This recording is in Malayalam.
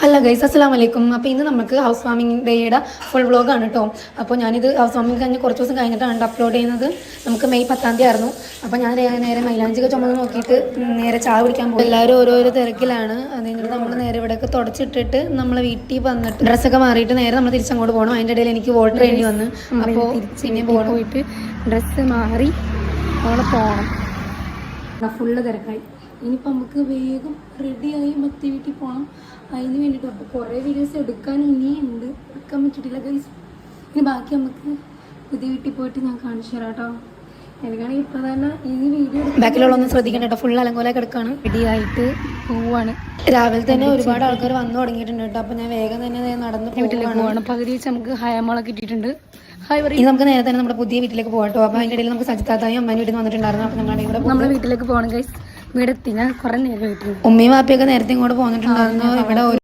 ഹലോ ഗൈസ്, അസ്സലാമു അലൈക്കും. അപ്പോൾ ഇന്ന് നമുക്ക് ഹൗസ് വാമിംഗ് ഡേയുടെ ഫുൾ വ്ളോഗാണ് കേട്ടോ. അപ്പോൾ ഞാനിത് ഹൗസ് വാമിംഗ് കഴിഞ്ഞ് കുറച്ച് ദിവസം കഴിഞ്ഞിട്ടാണ് അപ്ലോഡ് ചെയ്യുന്നത്. നമുക്ക് മെയ് 10 ആയിരുന്നു. അപ്പോൾ ഞാൻ നേരെ മൈലാഞ്ചിക ചുമന്ന് നോക്കിയിട്ട് നേരെ ചായ കുടിക്കാൻ പോകും. എല്ലാവരും ഓരോരോ തിരക്കിലാണ്. അത് കഴിഞ്ഞിട്ട് നമ്മൾ നേരെ ഇവിടെയൊക്കെ തുടച്ചിട്ടിട്ട് നമ്മൾ വീട്ടിൽ വന്നിട്ട് ഡ്രസ്സൊക്കെ മാറിയിട്ട് നേരെ നമ്മൾ തിരിച്ചങ്ങോട്ട് പോകണം. അതിൻ്റെ ഇടയിൽ എനിക്ക് വോട്ടർ വേണ്ടി വന്ന് അപ്പോൾ പിന്നെ പോയിട്ട് ഡ്രസ്സ് മാറി അവിടെ പോകണം. ഫുള്ള് തിരക്കായി. ഇനിയിപ്പോൾ നമുക്ക് വേഗം റെഡിയായി മത്തി വീട്ടിൽ പോകണം. അതിന് വേണ്ടിയിട്ട് അപ്പോൾ കുറേ വീഡിയോസ് എടുക്കാൻ ഇനിയുണ്ട്, എടുക്കാൻ പറ്റിയിട്ടില്ല ഗൈസ്. ഇനി ബാക്കി നമുക്ക് പുതിയ വീട്ടിൽ പോയിട്ട് ഞാൻ കാണിച്ചു തരാം കേട്ടോ. എനിക്കാണെങ്കിൽ ഇപ്പോൾ തന്നെ ഈ വീഡിയോ ബാക്കിലുള്ളൊന്നും ശ്രദ്ധിക്കണ്ട കേട്ടോ. ഫുൾ അലങ്കോലൊക്കെ എടുക്കുകയാണ്. റെഡിയായിട്ട് പോവാണ്. രാവിലെ തന്നെ ഒരുപാട് ആൾക്കാർ വന്നു തുടങ്ങിയിട്ടുണ്ട് കേട്ടോ. അപ്പോൾ ഞാൻ വേഗം തന്നെ നടന്ന് വീട്ടിലേക്ക് പോവാണ്. പകുതി വെച്ച് നമുക്ക് ഹയമോളൊക്കെ കിട്ടിയിട്ടുണ്ട്. ഇനി നമുക്ക് നേരെ തന്നെ നമ്മുടെ പുതിയ വീട്ടിലേക്ക് പോകാം കേട്ടോ. അപ്പോൾ അതിൻ്റെ ഇടയിൽ നമുക്ക് സജിത്താത്തായും അമ്മേൻ്റെ വീട്ടിൽ നിന്ന് വന്നിട്ടുണ്ടായിരുന്നു. അപ്പോൾ ഞങ്ങളുടെ ഇവിടെ നമ്മുടെ വീട്ടിലേക്ക് പോകണം ഗൈസ്. വീടെത്തി. ഞാൻ കുറേ നേരം വീട്ടിൽ ഉമ്മയും വാപ്പയൊക്കെ നേരത്തെ ഇങ്ങോട്ട് പോന്നിട്ടുണ്ടായിരുന്നു. ഇവിടെ